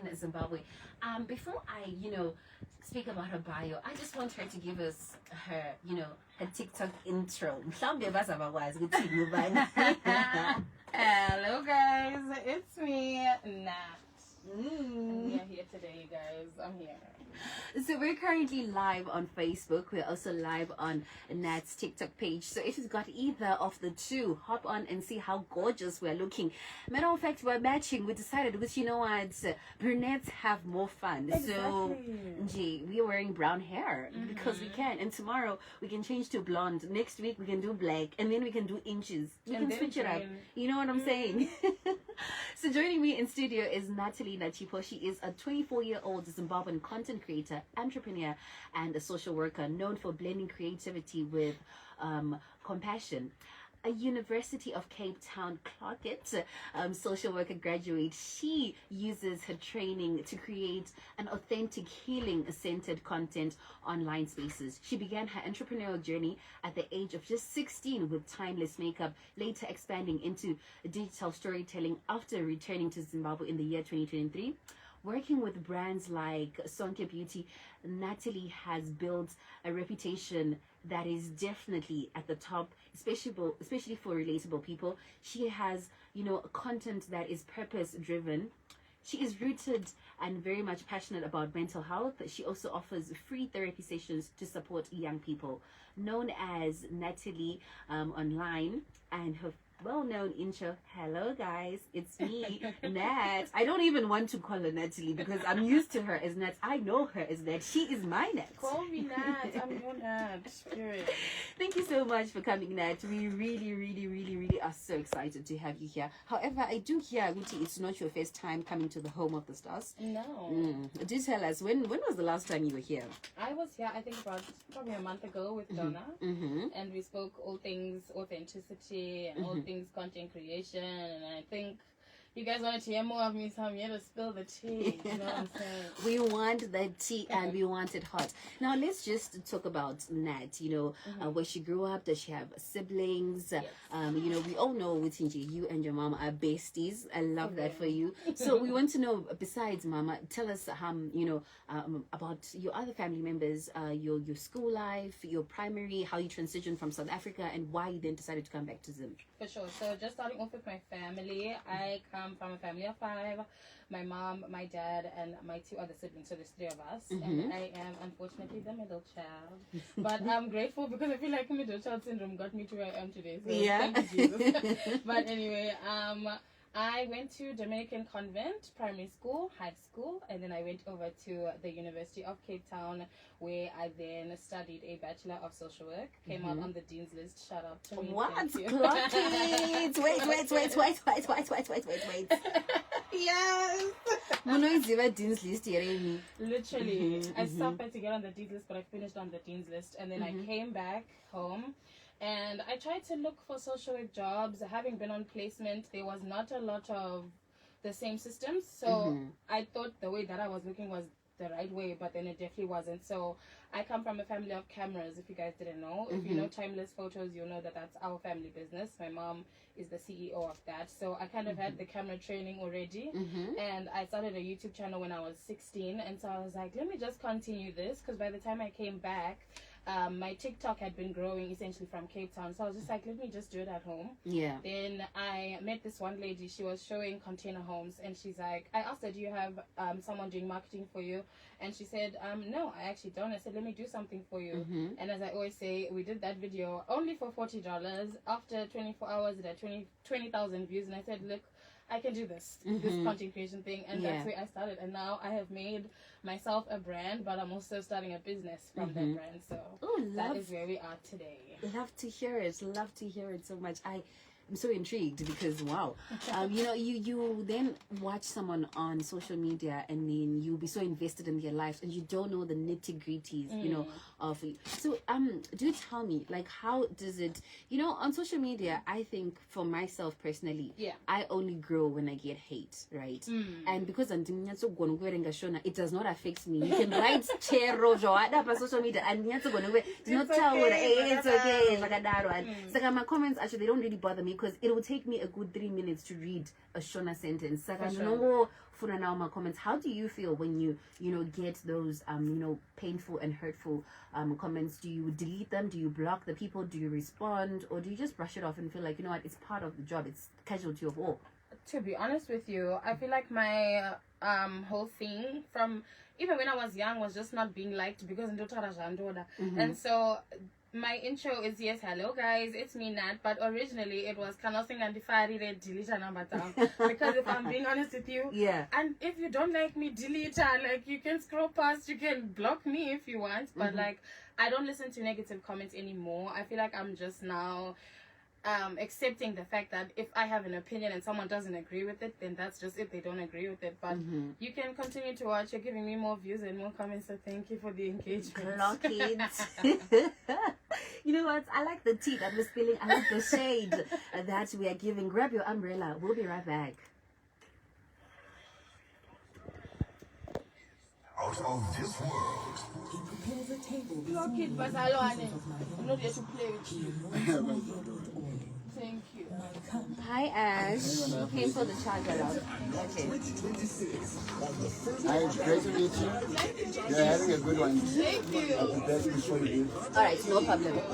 in Zimbabwe. Before I, speak about her bio, I just want her to give us her, her TikTok intro. Hello guys, it's me, Nat. And we are here today, you guys. I'm here. So we're currently live on Facebook. We're also live on Nat's TikTok page. So if you've got either of the two, hop on and see how gorgeous we're looking. Matter of fact, we're matching. We decided, which you know what, brunettes have more fun. Exactly. So, we're wearing brown hair because we can. And tomorrow we can change to blonde. Next week we can do black, and then we can do inches. We can switch it up. You know what I'm saying? So joining me in studio is Natalie Nachipo. She is a 24-year-old Zimbabwean content creator, entrepreneur, and a social worker known for blending creativity with compassion. A University of Cape Town Clockett social worker graduate, she uses her training to create an authentic, healing-centered content online spaces. She began her entrepreneurial journey at the age of just 16 with timeless makeup, later expanding into digital storytelling after returning to Zimbabwe in the year 2023. Working with brands like Sonke Beauty, Natalie has built a reputation that is definitely at the top, especially for relatable people. She has, content that is purpose-driven. She is rooted and very much passionate about mental health. She also offers free therapy sessions to support young people. Known as Natalie online, and her well-known intro. Hello guys, it's me, Nat. I don't even want to call her Natalie because I'm used to her as Nat. I know her as Nat. She is my Nat. Call me Nat. I'm your Nat. Period. Thank you so much for coming, Nat. We really are so excited to have you here. However, I do hear, Guti, it's not your first time coming to the home of the stars. No. Do tell us, when was the last time you were here? I was here, I think, probably a month ago with Donna. And we spoke all things authenticity and all things content creation, and I think you guys wanted to hear more of me, so I'm here to spill the tea. You know what I'm saying? We want the tea and we want it hot. Now let's just talk about Nat. Where she grew up. Does she have siblings? Yes. We all know with you and your mom are besties. I love that for you. So we want to know, besides Mama, tell us about your other family members, your school life, your primary, how you transitioned from South Africa, and why you then decided to come back to Zim. For sure. So just starting off with my family, I come from a family of 5. My mom, my dad, and my 2 other siblings. So there's 3 of us. And I am unfortunately the middle child. But I'm grateful because I feel like middle child syndrome got me to where I am today. So thank you, Jesus. But anyway, I went to Dominican Convent Primary School, high school, and then I went over to the University of Cape Town, where I then studied a Bachelor of Social Work. Came out on the Dean's List. Shout out to me. What? Clock it! Wait. Yes. Dean's List here. Literally. I suffered to get on the Dean's List, but I finished on the Dean's List. And then I came back home. And I tried to look for social work jobs. Having been on placement, there was not a lot of the same systems. So I thought the way that I was looking was the right way, but then it definitely wasn't. So I come from a family of cameras, if you guys didn't know. If you know Timeless Photos, you'll know that that's our family business. My mom is the CEO of that. So I kind of had the camera training already. And I started a YouTube channel when I was 16. And so I was like, let me just continue this, because by the time I came back, my TikTok had been growing essentially from Cape Town. So I was just like, let me just do it at home. Yeah. Then I met this one lady. She was showing container homes. And she's like, I asked her, do you have someone doing marketing for you? And she said, no, I actually don't. I said, let me do something for you. And as I always say, we did that video only for $40. After 24 hours, it had 20,000 views. And I said, look, I can do this content creation thing. And that's where I started. And now I have made myself a brand, but I'm also starting a business from that brand. So that is where we are today. Love to hear it. Love to hear it so much. I'm so intrigued because wow, you then watch someone on social media and then you'll be so invested in their lives and you don't know the nitty gritties, of it. So do tell me, like, how does it, on social media? I think for myself personally, I only grow when I get hate, right? And because it does not affect me. You can write chero on social media and do not tell what it's okay. So my comments actually they don't really bother me because it will take me a good 3 minutes to read a Shona sentence. For sure. For comments, how do you feel when you get those painful and hurtful comments? Do you delete them? Do you block the people? Do you respond, or do you just brush it off and feel like, you know what, it's part of the job, it's casualty of all? To be honest with you, I feel like my whole thing from even when I was young was just not being liked because and so my intro is, yes, hello guys, it's me Nat, but originally it was delete a number down. Because if I'm being honest with you, yeah, and if you don't like me, delete her. Like, you can scroll past, you can block me if you want, but like, I don't listen to negative comments anymore. I feel like I'm just now accepting the fact that if I have an opinion and someone doesn't agree with it, then that's just it. They don't agree with it. But you can continue to watch. You're giving me more views and more comments, so thank you for the engagement. Clock it. You know what? I like the tea that we're spilling. I like the shade that we are giving. Grab your umbrella. We'll be right back. Out of this world. Clock it, Bazalwane. I'm not here to play with you. Thank you. Hi, Ash. You came for the charger out. Okay. 2026 on the first. Hi, it's great to meet you. You're having a good one. Thank you. I'll be back to show you. Alright, no problem. If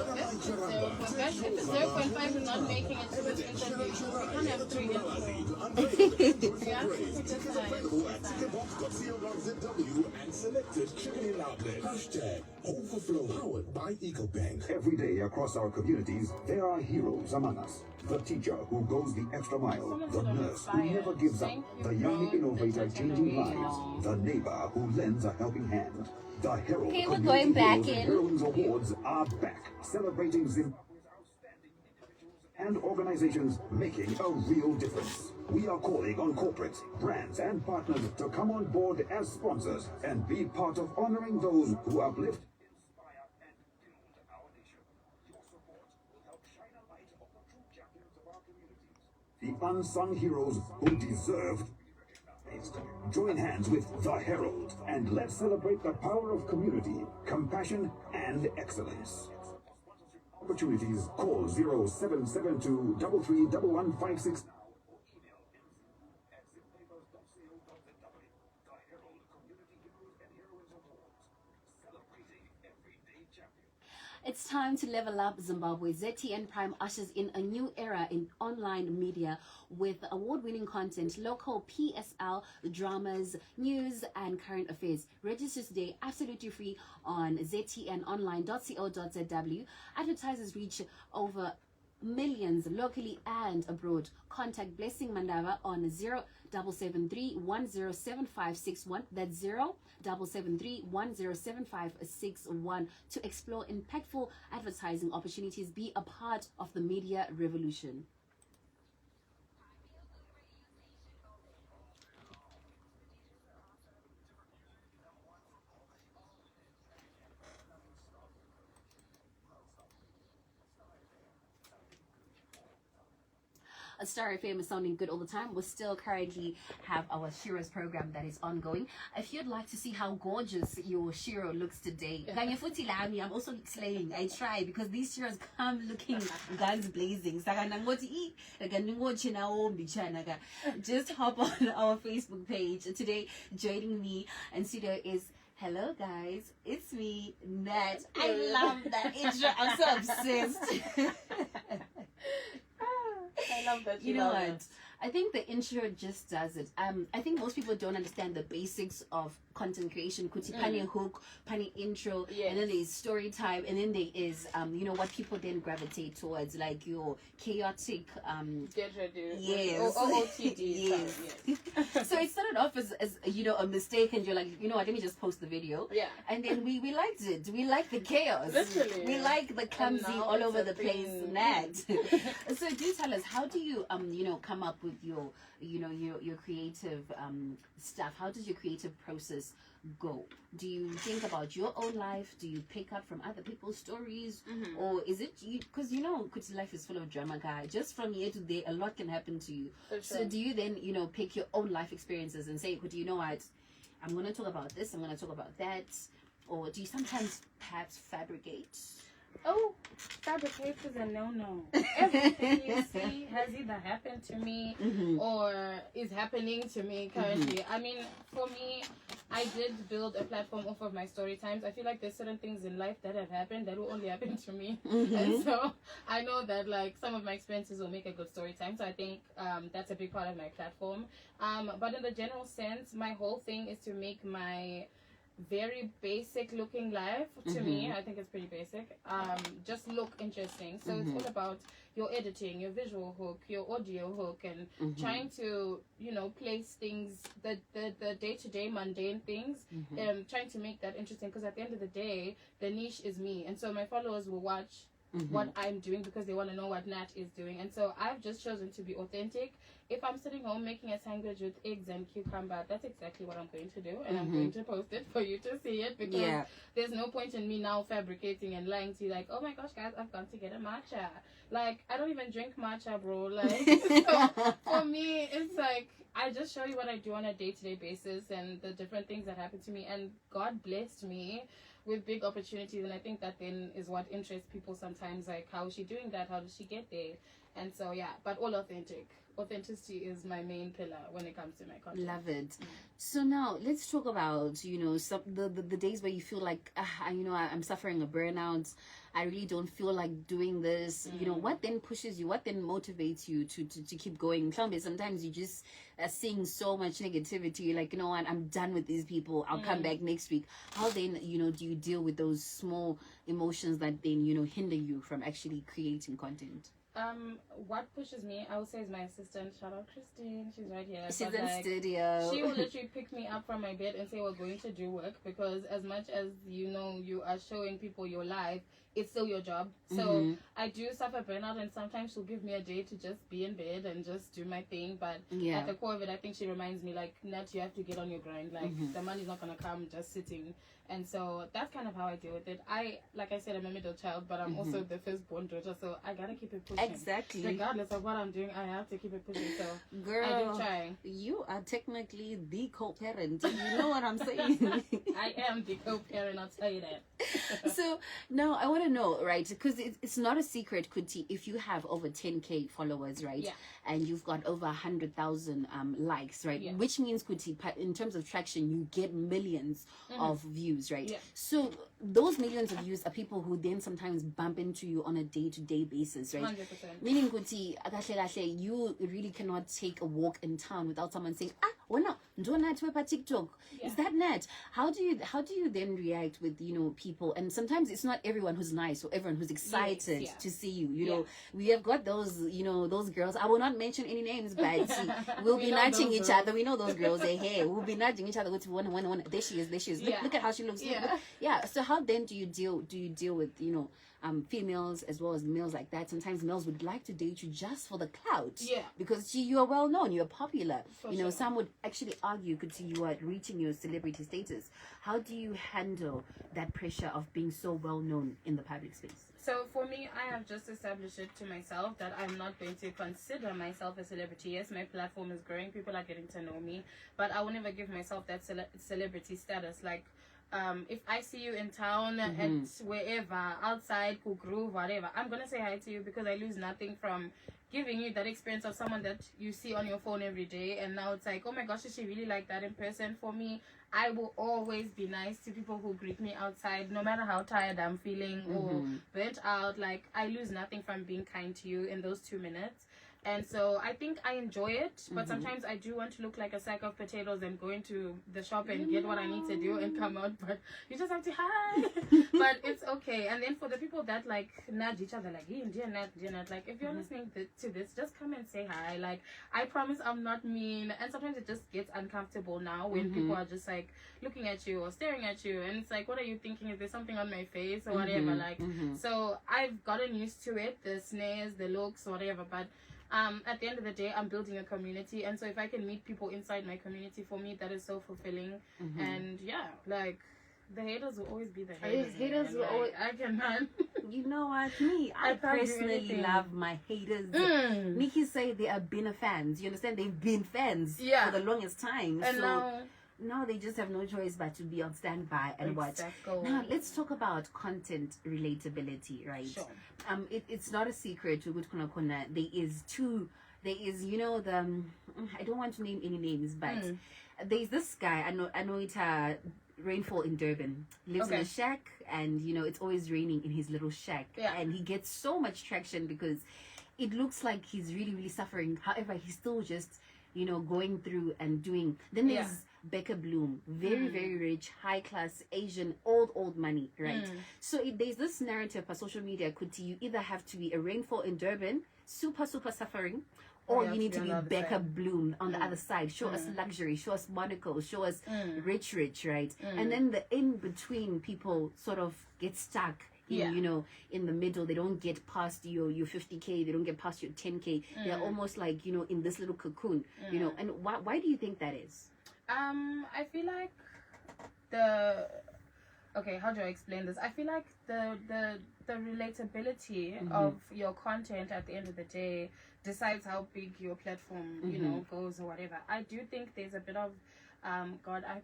the 0.5 is not making it to this interview, we can't have 3 years. Yeah? And selected chicken outlet. Hashtag Overflow. Powered by EcoBank. Every day across our communities, there are heroes among us. The teacher who goes the extra mile. The nurse who never gives up. The young innovator changing lives. The neighbor who lends a helping hand. The Herald Okay, we're Community going back Heroes and in. Heroines Awards are back, celebrating Zimbabwe's outstanding individuals and organizations making a real difference. We are calling on corporates, brands, and partners to come on board as sponsors and be part of honoring those who uplift, inspire, and build our nation. Your support will help shine a light on the true champions of our communities, the unsung heroes who deserve to be recognized. Join hands with The Herald and let's celebrate the power of community, compassion, and excellence. Opportunities, call 0772 331156. It's time to level up Zimbabwe. ZTN Prime ushers in a new era in online media with award-winning content, local PSL, dramas, news, and current affairs. Register today absolutely free on ztnonline.co.zw. Advertisers reach over millions locally and abroad. Contact Blessing Mandava on 0773 107561. That's 0773 107561 to explore impactful advertising opportunities. Be a part of the media revolution. Star FM is sounding good all the time. We still currently have our Shiro's program that is ongoing. If you'd like to see how gorgeous your Shiro looks today, I'm also slaying. I try because these Shiros come looking guns blazing. Just hop on our Facebook page. Today, joining me and studio is hello guys, it's me, Nat. I love that intro. I'm so obsessed. I love that. You know what? I think the intro just does it. I think most people don't understand the basics of content creation. Kuti pani hook, pani intro, and then there's story time, and then there is what people then gravitate towards, like your chaotic get ready. Yes. OOTD. Yes. So it started off as a mistake, and you're like, you know what, let me just post the video. Yeah. And then we liked it. We like the chaos. Literally. We like the clumsy all over the place Nat. So do tell us, how do you come up with your creative stuff? How does your creative process go? Do you think about your own life? Do you pick up from other people's stories? Or is it you, because Kuti life is full of drama, guy. Just from here to there a lot can happen to you. So do you then pick your own life experiences and say, Kuti, you know what, I'm going to talk about this, I'm going to talk about that? Or do you sometimes perhaps fabricate? Oh, fabrication is a no-no. Everything you see has either happened to me or is happening to me currently. I mean, for me, I did build a platform off of my story times. I feel like there's certain things in life that have happened that will only happen to me. And so I know that like some of my experiences will make a good story time. So I think that's a big part of my platform. But in the general sense, my whole thing is to make my very basic looking life to me, I think it's pretty basic, just look interesting. So it's all about your editing, your visual hook, your audio hook, and trying to, you know, place things, the day-to-day mundane things, trying to make that interesting, because at the end of the day, the niche is me, and so my followers will watch what I'm doing because they want to know what Nat is doing. And so I've just chosen to be authentic. If I'm sitting home making a sandwich with eggs and cucumber, that's exactly what I'm going to do, and I'm going to post it for you to see it, because there's no point in me now fabricating and lying to you like, oh my gosh guys, I've gone to get a matcha. Like, I don't even drink matcha, bro. Like, so for me, it's like, I just show you what I do on a day-to-day basis and the different things that happen to me, and God blessed me with big opportunities, and I think that then is what interests people sometimes, like, how is she doing that, how did she get there? And so yeah, but all authentic. Authenticity is my main pillar when it comes to my content. Love it. So now let's talk about, you know, some the days where you feel like, you know, I'm suffering a burnout, I really don't feel like doing this. You know, what then pushes you, what then motivates you to keep going? Sometimes you just are seeing so much negativity, like, you know what, I'm done with these people, I'll come back next week. How then, you know, do you deal with those small emotions that then, you know, hinder you from actually creating content? What pushes me, I would say, is my assistant. Shout out Christine, she's right here. She's in studio. She will literally pick me up from my bed and say, we're going to do work, because as much as, you know, you are showing people your life, it's still your job. So I do suffer burnout, and sometimes she'll give me a day to just be in bed and just do my thing. But at the core of it, I think she reminds me, like, Nat, you have to get on your grind. Like, the money's not going to come just sitting. And so that's kind of how I deal with it. Like I said, I'm a middle child, but I'm also the firstborn daughter, so I gotta keep it pushing. Exactly. Regardless of what I'm doing, I have to keep it pushing. So girl, I do try. You are technically the co-parent. You know what I'm saying? I am the co-parent, I'll tell you that. So now I want to know, right? Because it's not a secret, Kuti, if you have over 10K followers, right? Yeah. And you've got over 100,000 likes, right? Yeah. Which means, Kuti, in terms of traction, you get millions of views, right? Yeah. So those millions of views are people who then sometimes bump into you on a day-to-day basis, right? 100%. Meaning, Kuti, you really cannot take a walk in town without someone saying, do Nat Wepa TikTok. Yeah. Is that Nat? How do you then react with, you know, people? And sometimes it's not everyone who's nice or everyone who's excited to see you. You know, we have got those, you know, those girls. I will not mention any names, but we'll be nudging each other. We know those girls. We'll be nudging each other with one. There she is. Look at how she looks. Yeah. So how then do you deal with, you know, females as well as males like that? Sometimes males would like to date you just for the clout. Yeah. Because you are well known, you're popular. You know, some would actually argue, could see you are reaching your celebrity status. How do you handle that pressure of being so well known in the public space? So for me, I have just established it to myself that I'm not going to consider myself a celebrity. Yes, my platform is growing, people are getting to know me, but I will never give myself that celebrity status. Like, if I see you in town, at wherever, outside, groove, whatever, I'm going to say hi to you, because I lose nothing from giving you that experience of someone that you see on your phone every day. And now it's like, oh my gosh, is she really like that in person? For me, I will always be nice to people who greet me outside, no matter how tired I'm feeling or burnt out. Like, I lose nothing from being kind to you in those 2 minutes. And so I think I enjoy it, but sometimes I do want to look like a sack of potatoes and go into the shop and get what I need to do and come out. But you just have to hi. But it's okay. And then for the people that like nudge each other, like, hey, dear Nat, like, if you're listening to this, just come and say hi. Like, I promise I'm not mean. And sometimes it just gets uncomfortable now when people are just like looking at you or staring at you, and it's like, what are you thinking? Is there something on my face or whatever? Like, so I've gotten used to it, the snares, the looks, whatever. But at the end of the day, I'm building a community, and so if I can meet people inside my community, for me, that is so fulfilling. And yeah, like, the haters will always be the haters. Haters will always. I cannot. You know what? I personally love my haters. Nikki say they are been fans. You understand? They've been fans for the longest time. And so now now they just have no choice but to be on standby and watch. Exactly. Now let's talk about content relatability, right? Sure. It's not a secret to there is I don't want to name any names, but there's this guy, I know it's Rainfall in Durban, lives in a shack, and it's always raining in his little shack, and he gets so much traction because it looks like he's really, really suffering. However, he's still just going through and doing. Then there's Becca Bloom, very, very rich, high class, Asian, old money, right? So there's this narrative for social media could you either have to be a Rainfall in Durban, super, super suffering, or you need to be Becca Bloom on the other side. Show us luxury, show us Monaco, show us rich, right? And then the in-between people sort of get stuck in, in the middle. They don't get past your 50K, they don't get past your 10K. They're almost like, in this little cocoon, and why do you think that is? I feel like how do I explain this? I feel like the relatability of your content at the end of the day decides how big your platform, goes or whatever. I do think there's a bit of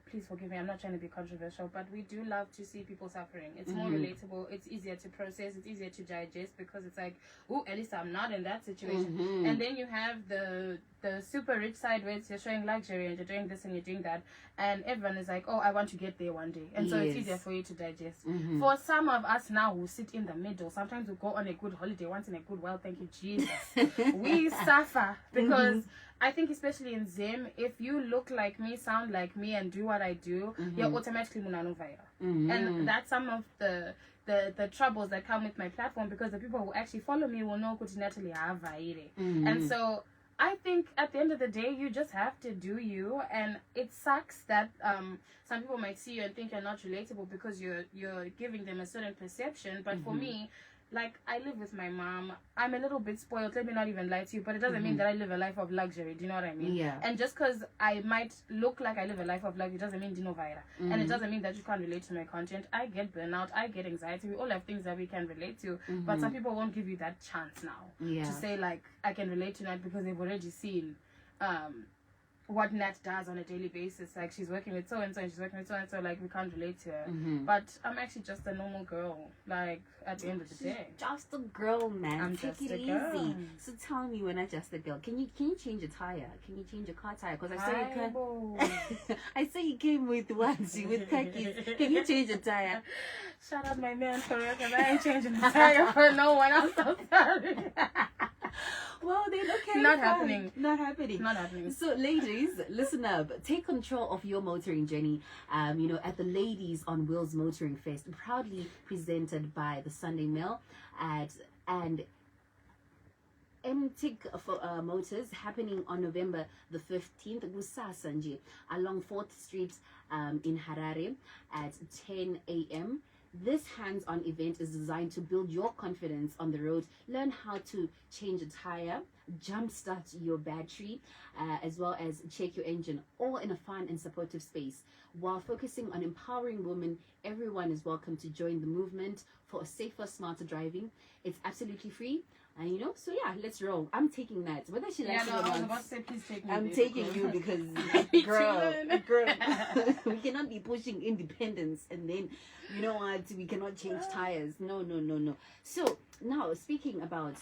please forgive me, I'm not trying to be controversial, but we do love to see people suffering. It's more relatable, it's easier to process, it's easier to digest, because it's like, oh, at least I'm not in that situation. And then you have the super rich side where you're showing luxury and you're doing this and you're doing that, and everyone is like, oh, I want to get there one day, and so it's easier for you to digest. For some of us now who sit in the middle, sometimes we go on a good holiday once in a good while, thank you Jesus, we suffer because I think especially in Zim, if you look like me, sound like me, and do what I do, you're automatically Munanovaya. And that's some of the troubles that come with my platform, because the people who actually follow me will know Kuti Natalie Avaire. And so I think at the end of the day, you just have to do you, and it sucks that some people might see you and think you're not relatable because you're giving them a certain perception. But for me, like, I live with my mom. I'm a little bit spoiled. Let me not even lie to you, but it doesn't mean that I live a life of luxury. Do you know what I mean? Yeah. And just because I might look like I live a life of luxury doesn't mean Dino Vaira. And it doesn't mean that you can't relate to my content. I get burnout. I get anxiety. We all have things that we can relate to. But some people won't give you that chance now to say, like, I can relate to that because they've already seen what Nat does on a daily basis. Like, she's working with so and so, and she's working with so and so. Like, we can't relate to her. But I'm actually just a normal girl. Like, at the end of the day, just a girl, man. I'm Take just it a girl. easy. So tell me, when I just a girl, can you change a tire? Can you change a car tire? Because I saw you can. I saw you came with onesie with khakis. Can you change a tire? Shout out my man for it, because I ain't changing the tire for no one. I'm so sorry. Well, then, okay. Not fine. happening. Not happening. Not happening. So, ladies, listen up. Take control of your motoring journey. At the Ladies on Wheels Motoring Fest, proudly presented by the Sunday Mail and MTIC Motors, happening on November the 15th, kusasa nje, along 4th Street in Harare at 10 a.m. This hands-on event is designed to build your confidence on the road, learn how to change a tire, jumpstart your battery, as well as check your engine, all in a fun and supportive space. While focusing on empowering women, everyone is welcome to join the movement for safer, smarter driving. It's absolutely free. And so yeah, let's roll. I'm taking that. Whether she likes it or I was not, about to say, please take me. I'm taking you because, girl, we cannot be pushing independence and then, you know what, we cannot change tires. No. So now, speaking about,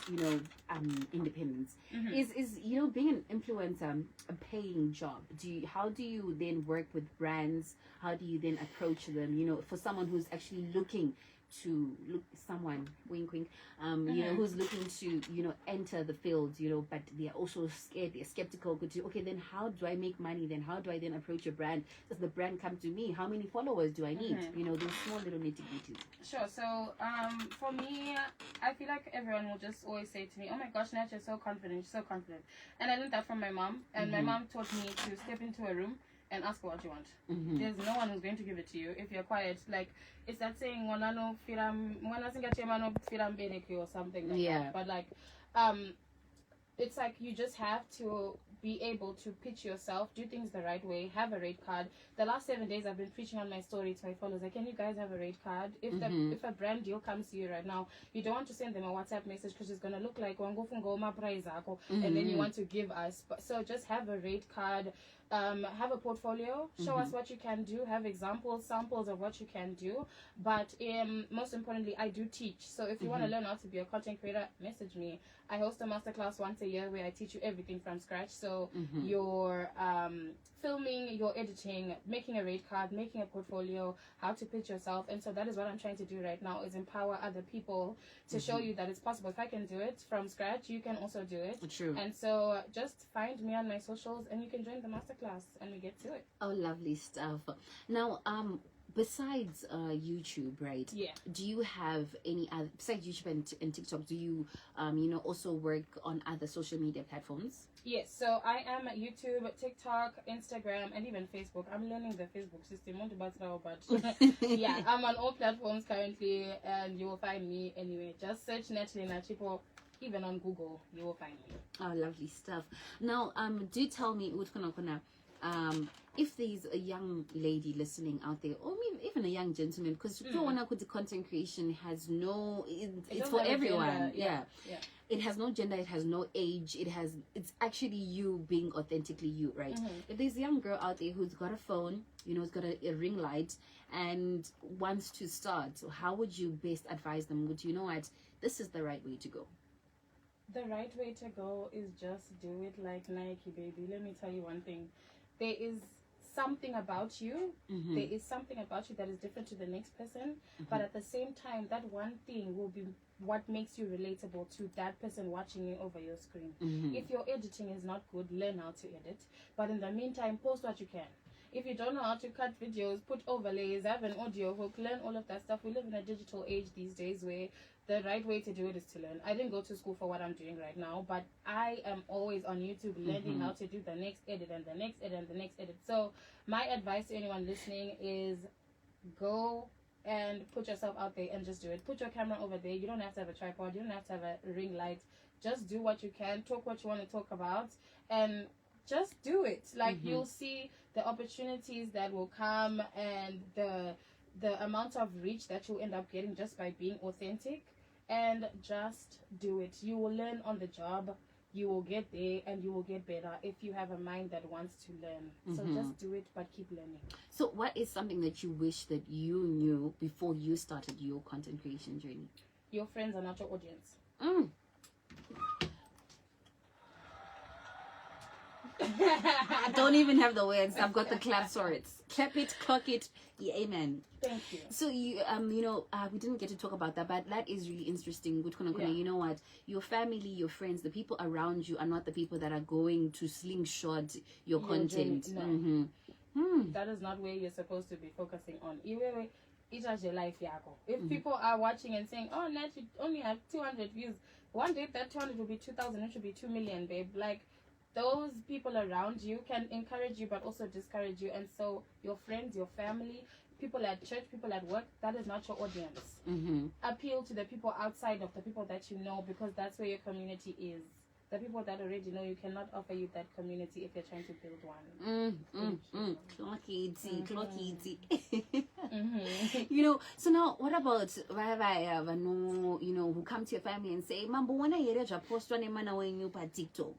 independence, is being an influencer a paying job? How do you then work with brands? How do you then approach them? For someone who's actually looking to wink wink, who's looking to enter the field, but they're also scared, they're skeptical. Okay, then how do I make money? Then how do I then approach a brand? Does the brand come to me? How many followers do I need? Those small little nitty-gritties. Sure. So for me, I feel like everyone will just always say to me, oh my gosh, Nat, you're so confident, and I learned that from my mom, and my mom taught me to step into a room and ask for what you want. There's no one who's going to give it to you if you're quiet. Like, it's that saying, or something like that. But like, it's like you just have to be able to pitch yourself, do things the right way, have a rate card. The last 7 days I've been preaching on my story to my followers, like, can you guys have a rate card? If a brand deal comes to you right now, you don't want to send them a WhatsApp message because it's gonna look like and then you want to give us. So just have a rate card. have a portfolio, show us what you can do, have samples of what you can do. But most importantly, I do teach. So if you want to learn how to be a content creator, message me. I host a masterclass once a year where I teach you everything from scratch. So your filming, your editing, making a rate card, making a portfolio, how to pitch yourself. And so that is what I'm trying to do right now, is empower other people to show you that it's possible. If I can do it from scratch, you can also do it. True. And so just find me on my socials and you can join the masterclass and we get to it. Oh, lovely stuff. Now, besides YouTube, right? Yeah. Do you have any other, besides YouTube and TikTok, do you, also work on other social media platforms? Yes, so I am at YouTube, TikTok, Instagram, and even Facebook. I'm learning the Facebook system, but yeah, I'm on all platforms currently, and you will find me anyway. Just search Natalie Nachipo. Even on Google, you will find me. Oh, lovely stuff. Now, do tell me, if there's a young lady listening out there, or maybe even a young gentleman, because content creation has it's for everyone. Yeah. It has no gender, it has no age, it's actually you being authentically you, right? If there's a young girl out there who's got a phone, who's got a ring light and wants to start, how would you best advise them? Would you know what, this is the right way to go? The right way to go is just do it like Nike, baby. Let me tell you one thing. There is something about you. There is something about you that is different to the next person. But at the same time, that one thing will be what makes you relatable to that person watching you over your screen. If your editing is not good, learn how to edit. But in the meantime, post what you can. If you don't know how to cut videos, put overlays, have an audio hook, learn all of that stuff. We live in a digital age these days where the right way to do it is to learn. I didn't go to school for what I'm doing right now, but I am always on YouTube learning how to do the next edit and the next edit and the next edit. So my advice to anyone listening is go and put yourself out there and just do it. Put your camera over there. You don't have to have a tripod. You don't have to have a ring light. Just do what you can. Talk what you want to talk about. And just do it. Like you'll see the opportunities that will come and the amount of reach that you'll end up getting just by being authentic. And just do it. You will learn on the job. You will get there and you will get better if you have a mind that wants to learn. So just do it, but keep learning. So what is something that you wish that you knew before you started your content creation journey? Your friends are not your audience. I don't even have the words. I've got the claps for it. Clap it, clock it. Yeah, amen. Thank you. So you we didn't get to talk about that, but that is really interesting. You know what? Your family, your friends, the people around you are not the people that are going to slingshot your content. No. That is not where you're supposed to be focusing on. It's your life, Yako. If people are watching and saying, "Oh, Nat, you only have 200 views," one day that 200 will be 2,000. It should be 2 million, babe. Like, those people around you can encourage you but also discourage you. And so your friends, your family, people at church, people at work, that is not your audience. Appeal to the people outside of the people that you know, because that's where your community is. The people that already know you cannot offer you that community if you're trying to build one. Clock it. So now what about who come to your family and say, "Mambo, when I hear you post one man when you pa TikTok."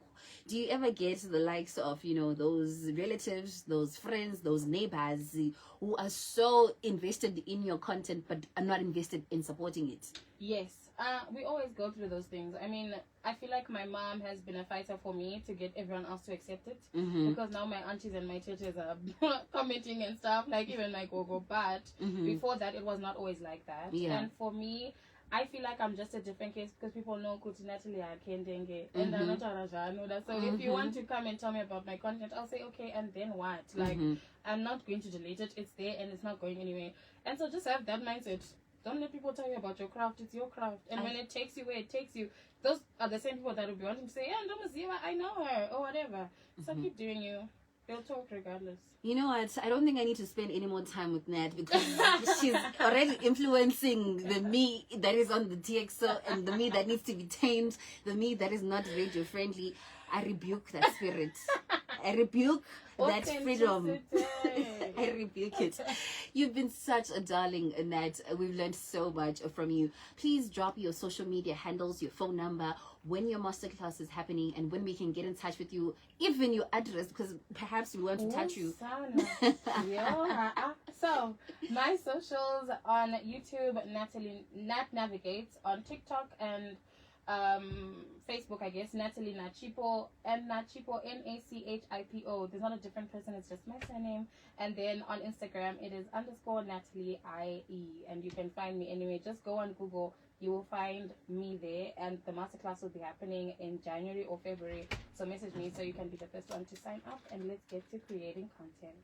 Do you ever get the likes of, those relatives, those friends, those neighbors who are so invested in your content but are not invested in supporting it? Yes. We always go through those things. I mean, I feel like my mom has been a fighter for me to get everyone else to accept it. Because now my aunties and my churches are commenting and stuff, like even my gogo. But before that, it was not always like that. Yeah. And for me, I feel like I'm just a different case because people know Kuti Natalie Kendenge and I'm not Araja. So if you want to come and tell me about my content, I'll say, okay, and then what? Like, I'm not going to delete it. It's there and it's not going anywhere. And so just have that mindset. Don't let people tell you about your craft. It's your craft. And when it takes you where it takes you, those are the same people that will be wanting to say, "Yeah, I know her," or whatever. So keep doing you. They'll talk regardless. You know what? I don't think I need to spend any more time with Nat because she's already influencing the me that is on the TXO and the me that needs to be tamed, the me that is not radio friendly. I rebuke that spirit. I rebuke that freedom. Authenticity. I rebuke it. You've been such a darling, Nat. We've learned so much from you. Please drop your social media handles, your phone number, when your masterclass is happening, and when we can get in touch with you, even your address, because perhaps we want to touch you. Yeah. So, my socials on YouTube, Nat Navigates, on TikTok and Facebook, I guess, Natalie Nachipo, and Nachipo, Nachipo. There's not a different person, it's just my surname. And then on Instagram, it is _Natalie IE, and you can find me anyway. Just go on Google, you will find me there, and the masterclass will be happening in January or February. So message me so you can be the first one to sign up, and let's get to creating content.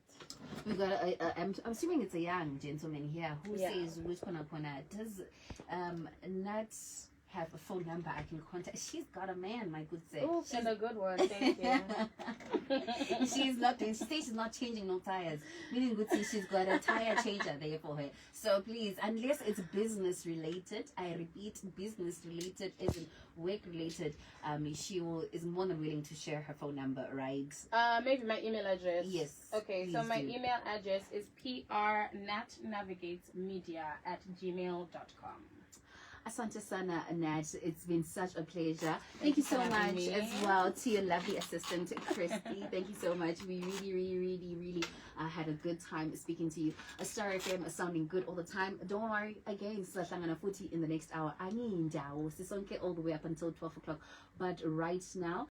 We got I'm assuming it's a young gentleman here who says, which one does Nat have a phone number I can contact? She's got a man, my good say. Oh, she's a good one. Thank you. She's not doing, she says she's not changing no tires. Meaning good say she's got a tire changer there for her. So please, unless it's business related, I repeat, business related isn't work related, she is more than willing to share her phone number, right? Maybe my email address. Yes. Okay, so my email address is prnatnavigatesmedia@gmail.com. Asante sana, Nat. It's been such a pleasure. Thank you so much as well to your lovely assistant, Christy. Thank you so much. We really had a good time speaking to you. Star FM is sounding good all the time. Don't worry, again, Sahlangana Futhi in the next hour. All the way up until 12 o'clock. But right now,